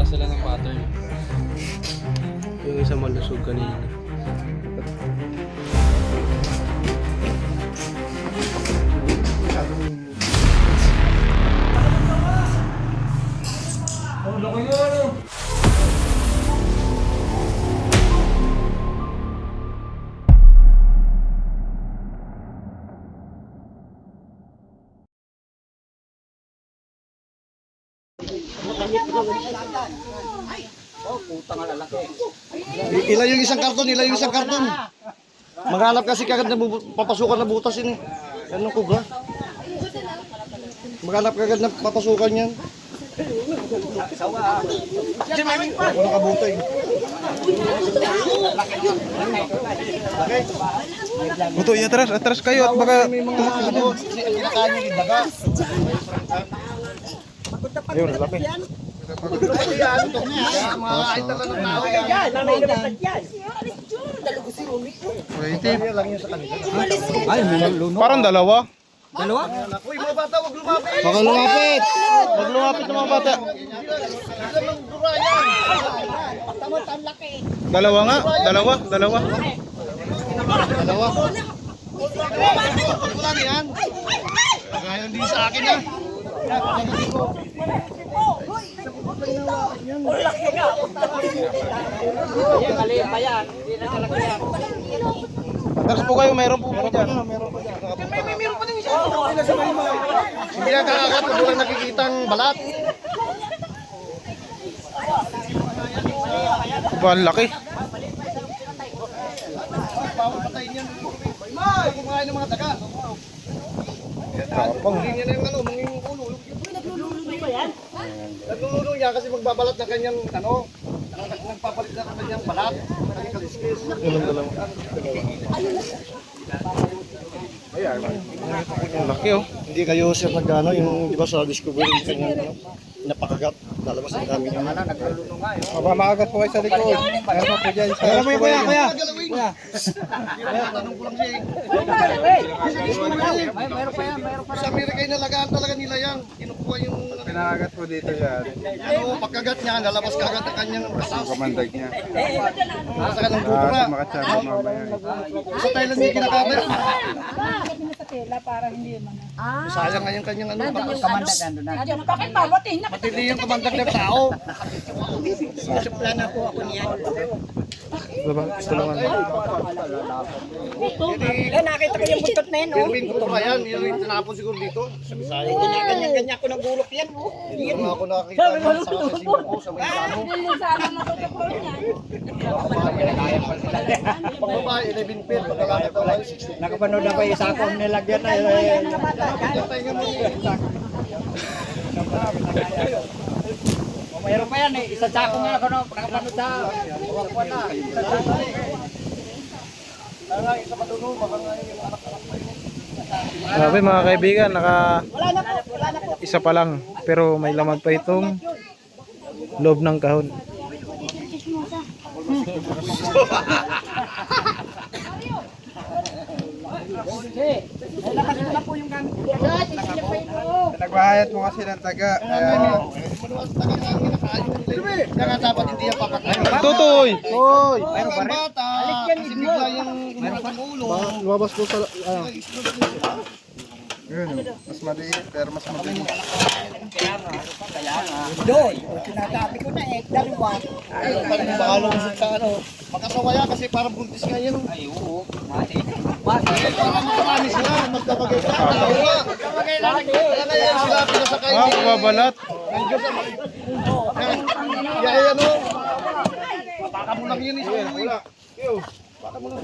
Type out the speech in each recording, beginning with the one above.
Para sila ng pattern. Yung isa malusog kanina. Ila yung isang karton, ila yung isang karton. Maghanap kasi kagad na papasukan na butas yun eh. Anong kubra? Maghanap kagad na papasukan yan. Ako nakabutay. Buto, atras kayo at baka tumakbo. Kinakain yung daga. ayun, laki. Makakain talaga ng tao yan. Parang dalawa. Uy, mga bata, huwag lumapit. Baka lumapit. Huwag lumapit ng mga bata. Dalawa nga, dalawa. Dalawa. Wala na yan. Kaya hindi sa akin ah. Atras po kayo, mayroon po dyan. Hindi na kakakat, wala nakikita ang balat. Ba, ang laki. Bawal patayin yan. May kumain ng mga daga. Hindi niya na yung ano, manging ulo. Nagluluto ba yan? Nagluluto niya kasi magbabalat ng kanyang ano. Nagpapalit na ng kanyang balat. Kanyang kaliskis. Ang laki oh. Hindi kayo sir nag-ano, yung di ba sa Discovery kanyang ano, napakagat. Lalabas ang dami niya. Aba, maagat po kayo sa likod. Meron po dyan. Alam mo yung kuya. Tanong ko lang siya eh. Sa Amerika yung nalagaan talaga nila yan. Kinukuha yung Pinakagat po dito yan. ano, pagkagat niya, lalabas kagad ang kanyang kasas. Kamandag niya. Nasa ka ng bubura. Makachamba mamaya. Sa Thailand may kinakagat. Sa tela para hindi man. Sayang nga yung kanyang ano. Bakit bawat eh? Matindi yung kamandag ng tao. Diba? Tulungan mo. Nakita ko yung buntot na yun, oh. Pilipin ko pa yan. Yan yung tinapon siguro dito. Sa Bisaya. Ganyan-ganyan ko ng gulok yan, oh. Hindi ko ako nakakita sa kasasibo ko sa may plano. Sana matutupol niya. Pag babae, 11 pin. Pag lalaki daw ay 16. Nakapanood na ba yung sakong nilagyan na Tayo mo. mayroon pa yan eh. Isang sakong nga ako no. Nakapanood sa wakwa na. Isang sakong Isa pa doon, baka nga yung anak-anak pa yun. Grabe mga kaibigan, Wala na po. isa pa lang. Pero may laman pa itong loob ng kahon. Nagbahayat mo kasi ng taga. Kaya dapat hindi yan papatayin. Tutoy! Toy! Mayroon pa rin? Bata, kasi bigla yung ulo. Lumabas po sa... Mas maliit pero mas mabilis. Doy, sinasabi ko na eh, dalawa. Baka lumusot sa ano. Magkasawa yan kasi parang buntis nga yan. Ay, oo. Parang marami sila. Magkabagay ka. Magkabagay lang. Kaya yan sila pinasakay. Ah, kababalat. Kaya ano. Baka mo lang yun eh. Wala. Baka mo lang.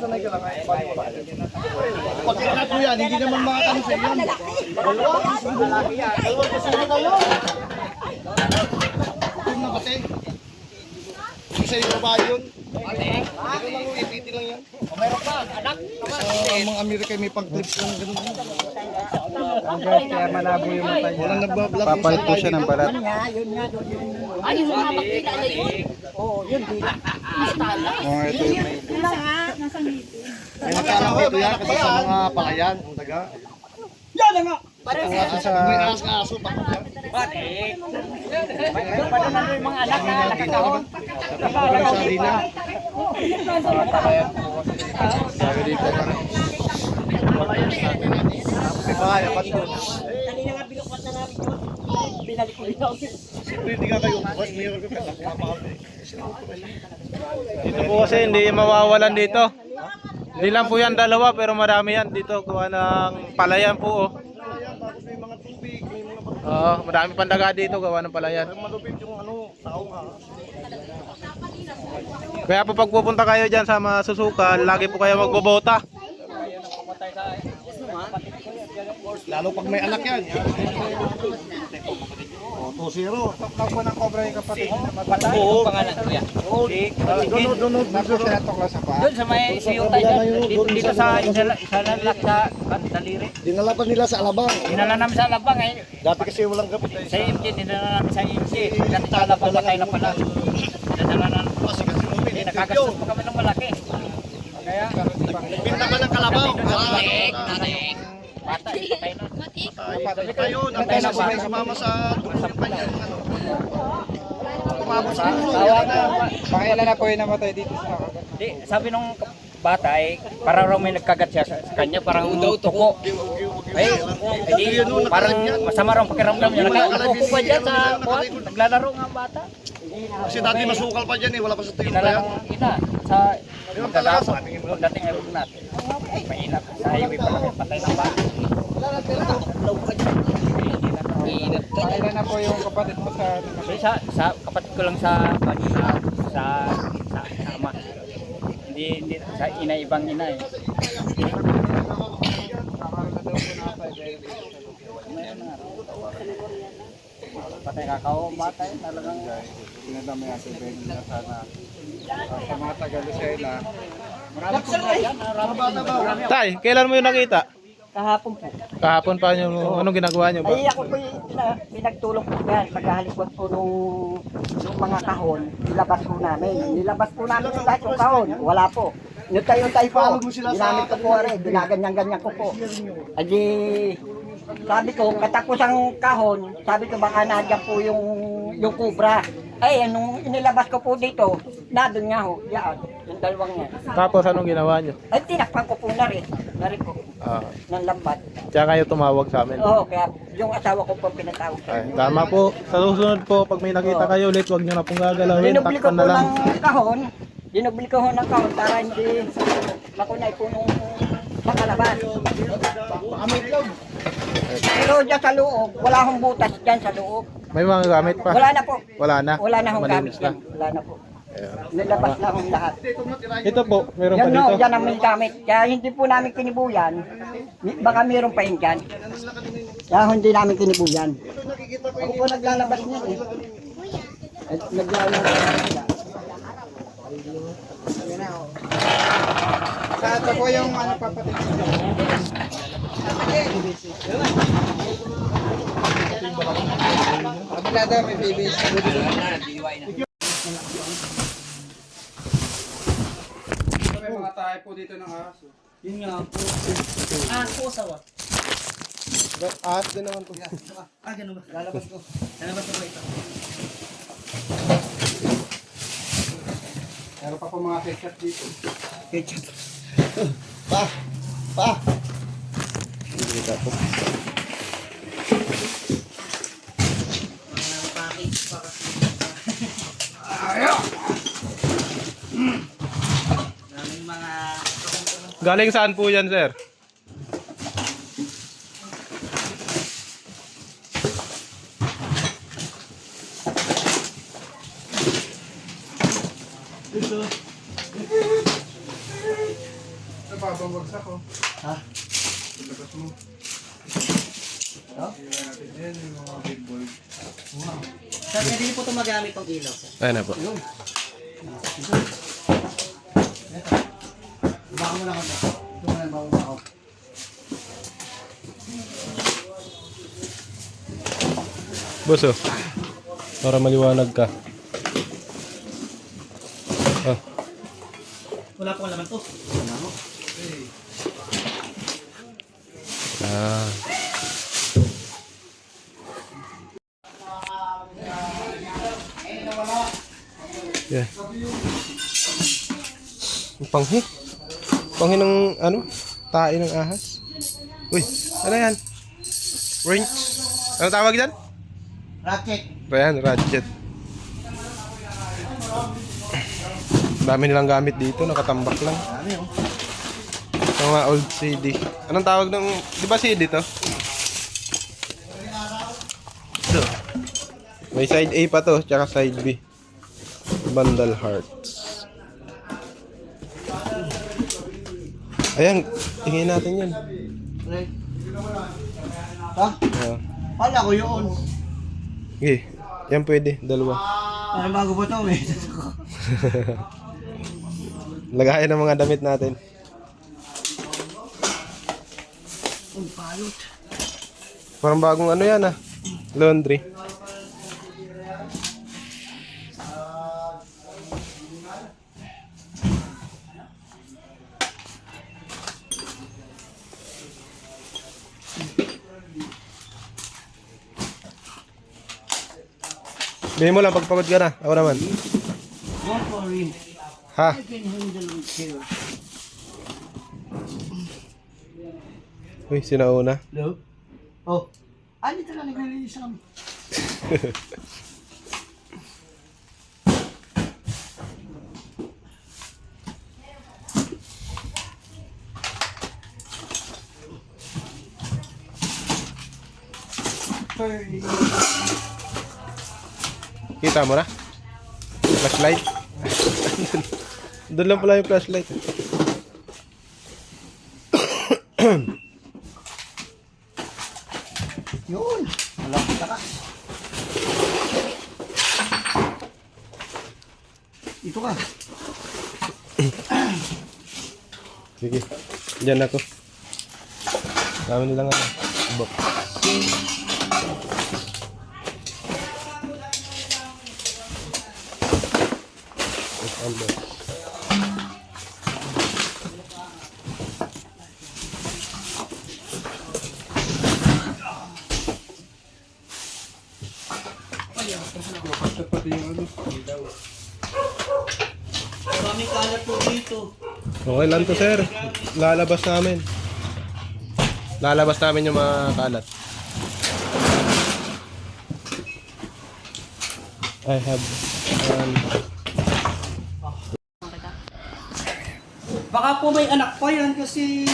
Sanay ka lang. Pagkita ko yan, hindi naman makakano sa yan. Dalawa kasi na kayo. Kung nakate. Isa yung babae yun. Ito lang yung ipiti lang yan. Mayroon pa, anak. Sa mga Amerika may pang-clips lang ganun. Kaya malabo yung mata niya. Walang nagbablog. Papalit po siya ng balat. Ay, yung mga makita na yun. Oo, yun. Oh, ito yung may... Wala nga, nasa ngipin. May nakalang ito yan kasi sa mga palayan, ang daga. Yan na nga! May alas na aso. Batik. May pa doon yung mga anak na nakakahon. Sabi dito na. May bahay, apat doon. Kanina nga binukwat na namin yun. Binalik ko yun. Hindi nga kayo. Mayroon ka Dito po kasi hindi mawawalan dito. Hindi lang po yan dalawa pero marami yan dito. Kuha ng palayan po. Oh. Tapos may mga tubig, may mga Oo, marami pandaga dito gawa ng palayan. malupit yung tao nga. Kaya po pag pupunta kayo dyan sa Masusukal, lagi po kayo magbobota. Lalo pag may anak yan. O, 2-0. Takbo ng cobra yung kapatid. Oo. Pangalan ko yan. Doon, Doon sa may siyota dyan. Dito sa isa lang sa daliri. dinala pa nila sa Alabang. Dinala namin sa Alabang eh. Dati kasi walang gamit. Sa IMG, dinala namin sa IMG. Dati sa Alabang patay na pala. Dinala namin. Hindi, nakagastos pa kami ng malaki. Kaya, Pinta ka ng kalabaw. tatik. Bata, patay na. Patay tayo. Nantay na sa sumama sa yung kanyang Tumabos sa Tawa na. Pakailan na po yung namatay dito sa kagat. Di, sabi nung bata ay parang raw may nagkagat siya sa kanya, parang tuko. Ay, di, parang masama raw ang pakiramdam niya. Nakaupo pa dyan sa kuwan. Naglalaro nga ang bata. Kasi dati masukal pa dyan eh. Wala pa sa tingin Dinala pa yan. ng ina sa magdadapot. Pagdating ay natin. Mainap. Sa highway pa lang patay ng bata. Pakailan na po yung kapatid mo sa Kasi sa kapatid ko lang sa ama. Hindi sa ina ibang ina eh. Patay kakao bata eh talagang pinadami ang tubig na sana sa mga taga-Lucena. Tay, kailan mo yung nakita? Kahapon po. Kahapon pa nyo, anong ginagawa nyo ba? Ay ako po pinagtulong po yan. Paghalikot po nung mga kahon, nilabas po namin. Nilabas po namin lahat yung kahon. Wala po. Yung tayo po, ginamit ko po rin. Ginaganyan-ganyan ko po. Adi, sabi ko, katapos ang kahon, sabi ko baka nandiyan po yung kubra. Ay, nung inilabas ko po dito, nandun nga ho, yan, yung dalawang yan. Tapos anong ginawa nyo? Ay, tinakpan ko po na rin po, Ah, ng lambat. tsaka kayo tumawag sa amin. Oo, kaya yung asawa ko po pinatawag. Ay, tama po. Sa susunod po, pag may nakita kayo ulit, huwag nyo na pong gagalawin. Dinubli ko Takpan po na lang. ng kahon. Dinubli ko ho ng kahon para hindi makunay po nung makalabas. Pero dyan sa loob, wala akong butas dyan sa loob. May mga gamit pa. Wala na po. Wala na. Wala na akong gamit Malinis na. dyan. Wala na po. Ayan. Nilabas na akong lahat. Ito po, meron pa Yan no, dito. yan ang may gamit. Kaya hindi po namin kinibuyan. Baka mayroon pa yun dyan. Kaya hindi namin kinibuyan. Ako po naglalabas niya eh. At naglalabas niya. Sa ito po yung ano papatid mo. Kabila daw may PBS. May mga tayo po dito ng aso. Yun nga po. Ah, po sawa. Ahas din naman po. Ah, ganun ba? Lalabas ko. Lalabas ko ba ito? Meron pa po mga ketchup dito. Ketchup. Pa! Galing saan po yan, sir? Ito pa, bangwagsak ko. Ha? Ilabas mo. Ha? Yan yung mga big boy. Sir, hindi po ito magamit ang ilaw, sir. Ayun na po. Baka mo na ako. Ito mo na baka ako. Boss, oh. Para maliwanag ka. Oh. Wala po laman to. Ah. Yeah. Ang panghi. Panghi ng ano? Tae ng ahas. Uy, ano yan? Wrench. Ano tawag dyan? Ratchet. Ayan, ratchet. Dami nilang gamit dito, nakatambak lang. Dami oh. Mga old CD. Anong tawag ng, di ba CD to? Ito. May side A pa to, tsaka side B. Bundle Hearts. Ayan, tingin natin yan. Right. Ha? Ayan. Pala ko yun. Okay, yan pwede, dalawa. Ano bago ba ito eh? Lagayan ng mga damit natin. Ang palot. Parang bagong ano yan ah. Laundry. Bigyan mo lang pagpagod ka na. Ako naman. Don't worry. Ha? I can handle it here. Uy, sinauna. Hello? Oh. Dito na naglilinis kami. Kita mo na? Flashlight? Doon lang pala yung flashlight. Yun. Walang takas. Ito ka. Sige. Diyan ako. Dami nilang ano. Box. Unbox. Maraming kalat po dito. Okay lang to, sir. Lalabas namin. Lalabas namin yung mga kalat. I have Baka po may anak pa yan kasi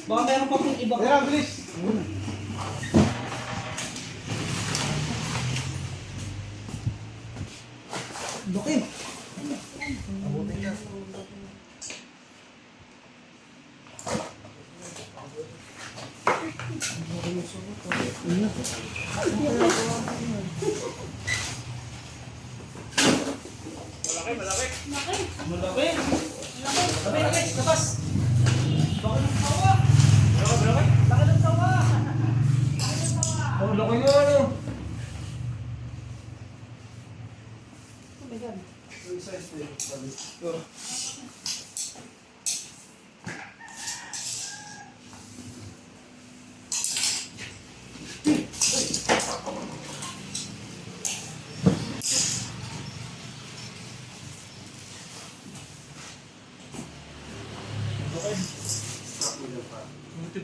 baka meron pa pong iba. Kaya, bilis! Laki.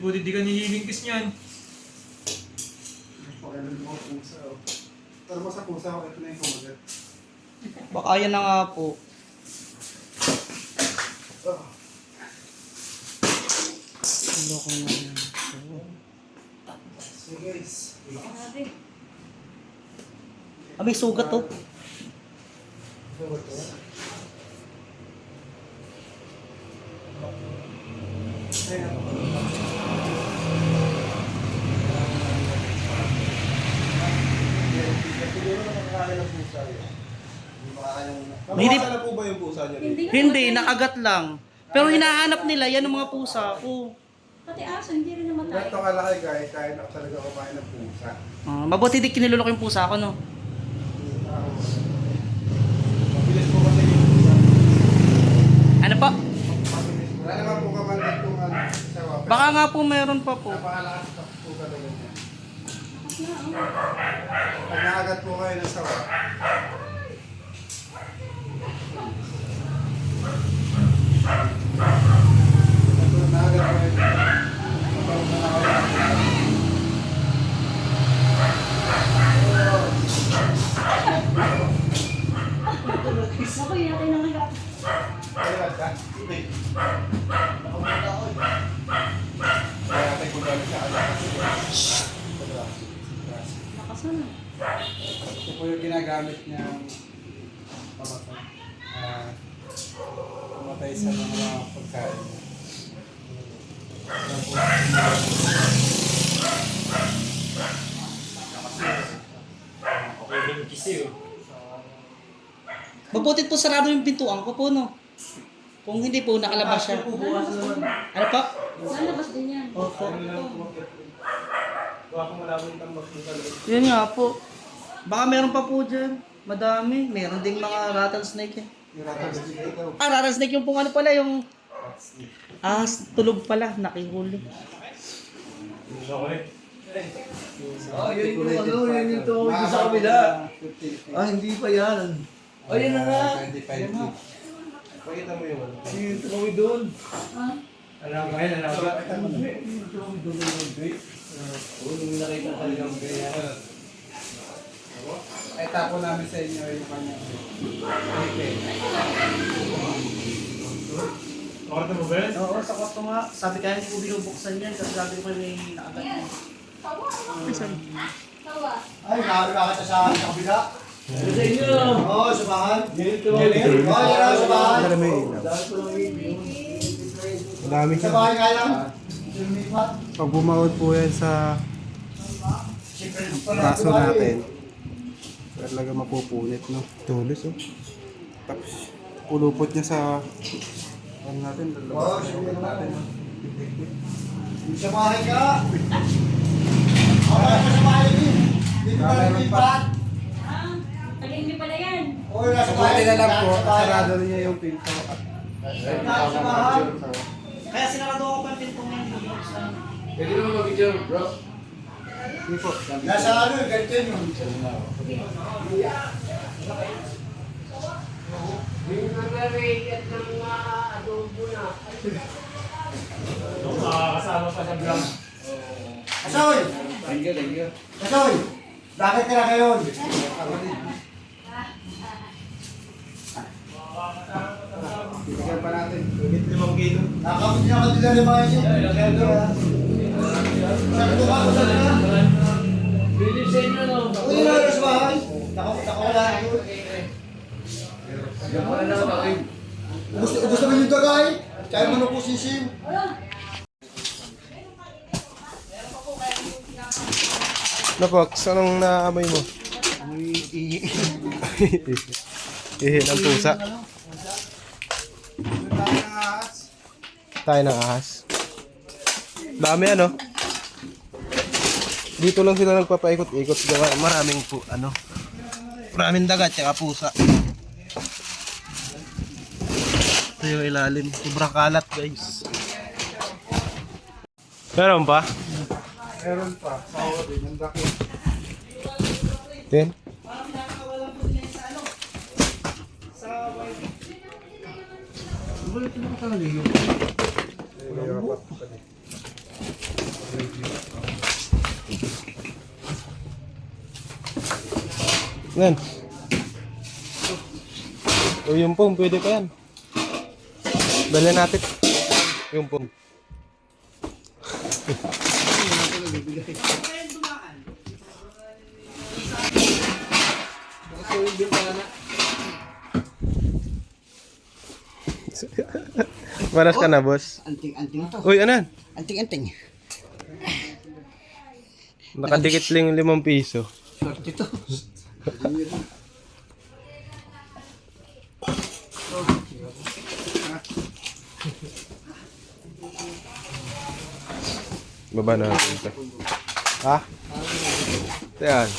Buti di ka nililingkis niyan. Pero sa pusa ako, ito na yung kumagat. Baka yan na nga po. Loko na yan. So guys, May sugat to. Hindi na po ba yung pusa niya? Hindi, nakagat lang. Pero hinahanap nila yan ang mga pusa ko. Pati aso, hindi rin namatay. ganito kalaki guys, kaya na talaga kumain ng pusa. Mabuti di kinilulok yung pusa ko, no? Mabilis po kasi yung pusa. Ano pa? Wala naman po kamandag kung ano, sawa. Baka nga po meron pa po. Napakalakas po talaga niya. Pag nakagat po kayo ng sawa, Naku, yatay na nga. Nakasan na. Ito po yung ginagamit niya pamatay sa mga pagkain. Mabutit po sarado yung pintuan ko po, no? Kung hindi po, nakalabas siya. Ano po? Lalabas din yan. Yun nga po. Baka meron pa po dyan. Madami. Meron ding mga rattlesnake yan. Rattlesnake yung pong ano pala, yung... tulog pala, nakihuli. Yun yung tumawid sa kabila. Hindi pa yan. Ayun na nga. 25. Pakita mo yung ano. Yung tumawid doon. Alam mo ngayon, alam mo. Tumawid doon yung break. Nung nakita talagang break. Ay, tapo namin sa inyo yung kanyang. Kwarto mo ba yan? Oo, sa kwarto nga. Sabi kaya hindi ko binubuksan yan kasi sabi ko may naagat yan. Ay, nakakita sa kabila. Sa inyo. Oo, sa bahan. Oo, sa bahan. Madami Sa siya. bahay nga lang. Lumipat. Pag bumawad po yan sa braso natin, talaga mapupunit, no? Tulis, oh. Tapos, pulupot niya sa ano natin, Oo, lalabas sige natin. naman. Sa bahay ka. Ako sa bahay din. Dito ka lumipat. Ah, taga-hindi pala yan. Oo, nasa bahay. Mabuti na lang po, Nasa bahay. sarado niya yung pinto. Nasa bahay. Kaya sinarado ako pa yung pinto ngayon. Hindi binuksan. Pwede naman mag-video, bro. Hindi po. Nasa ano, ganito yun. Makakasama pa sa vlog. Kasoy! Thank you. Kasoy! Bakit ka na ngayon? Bigyan pa natin. Nakakapit niya ka dila ng mga isip. Sabi ko ba, saan na? Uy, na sa bahay. Nakawala ako. Ubus naman yung dagay. Kaya mo na po sisim. Napox, anong naamoy mo? Ihi ng pusa. Tayo ng ahas. Dami ano? Dito lang sila nagpapaikot-ikot. Maraming maraming dagat tsaka pusa. Ito yung ilalim. Sobrang kalat, guys. Meron pa? Meron pa. Sawa din. Ang daki. Din? Yan. O yung pong, pwede pa yan. Dali natin. Yung pong. Maras ka na, boss. Anting-anting to. Uy, ano yan? Anting-anting. Nakadikit lang 5 piso. Short ito. Baba na natin ito. Ha? Ito yan.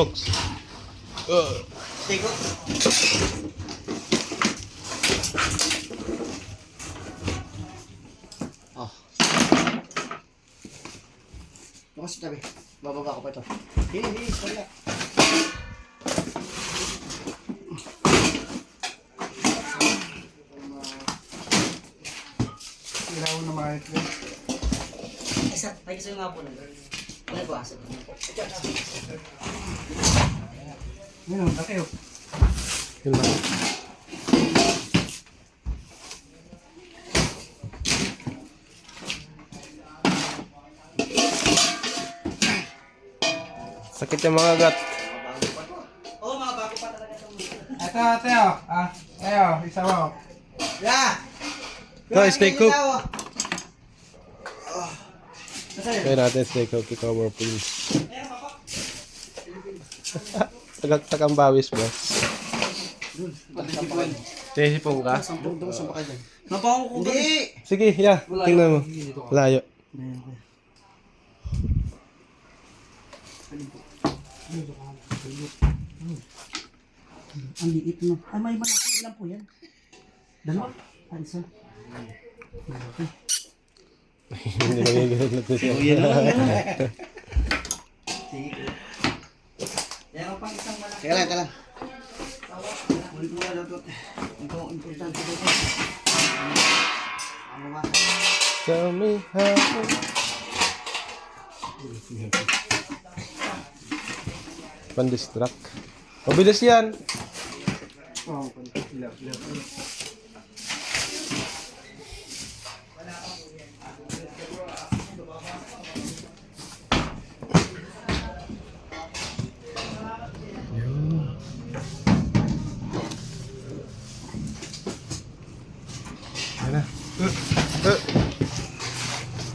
Fox. Take Oh. Bukas tabi. Bababa ko pa ito. Hindi, wala. Ilaw na mga ito. Isa, ay kasi nga po na. Ano ba? Yun, laki oh. Yun lang. Sakit yung mga gat. Oo, mga bago pa talaga ito. Ito, Teo. Teo, isa mo. Yeah! Ito, snake hook. oh. Kaya natin snake hook, cover pins. Tagaktak ang bawis, boss. Sinisipong ka? Napango ko ka. Sige, yeah. Tingnan mo. Layo. Ang liit no. Ay, may malaki. Ilan po yan? Dalawa? Ay, isa. Hindi nangyayari na ito siya. Meron pang isang malaki. Kaya lang. Ulit mo na daw ito. Ito ang importante dito. Ano ba? Tell me how. Pan-distract. Mabilis yan. Ayan na.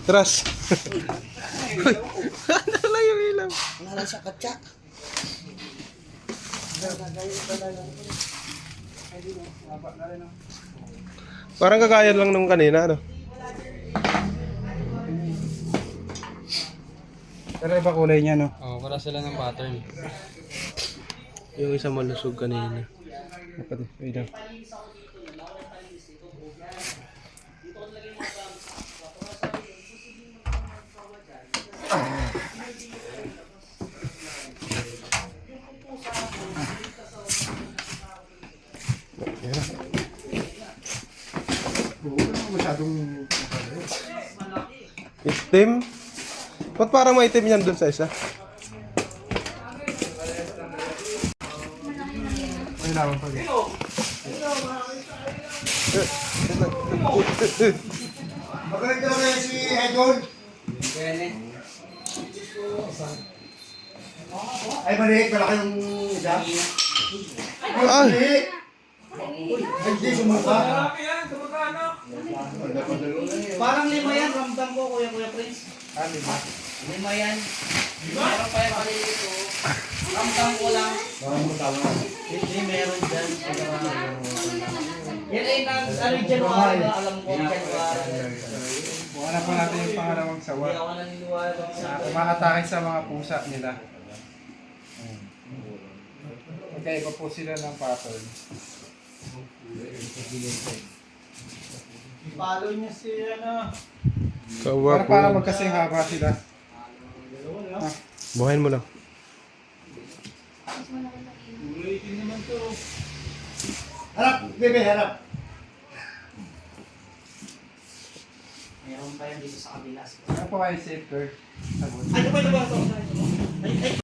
Tras. Ano lang yung ilaw? Wala lang sa katsa. Parang kagaya lang nung kanina, ano? Pero iba kulay niya, no? Oo, para sila ng pattern. Yung isa malusog kanina. Kapatid, wait lang. Itim? Ba't parang maitim yan dun sa isa? Ay, lawan pa rin. Magaling ka na si Hedon. Ay, maliit. Malaki yung isa. Ay! Maliit. Ay, hindi sumuka. Parang lima yan. Ramdam ko, Kuya Prince. Lima yan. Meron pa yung maliliit ko. Ramdam ko lang. Hindi meron dyan. Yan ay ano January ba? Alam ko January. Buka na po natin yung pangalawang sawa. Hindi ako naniniwala sa Umaatake sa mga pusa nila. Okay, iba po sila ng pattern. Follow niya si ano. Kawa Para para po. magkasing haba sila. Buhayin mo lang. Harap, bebe, harap. meron pa yan dito sa kabila. Ano po kayo safe, Kurt? Ano ba ito?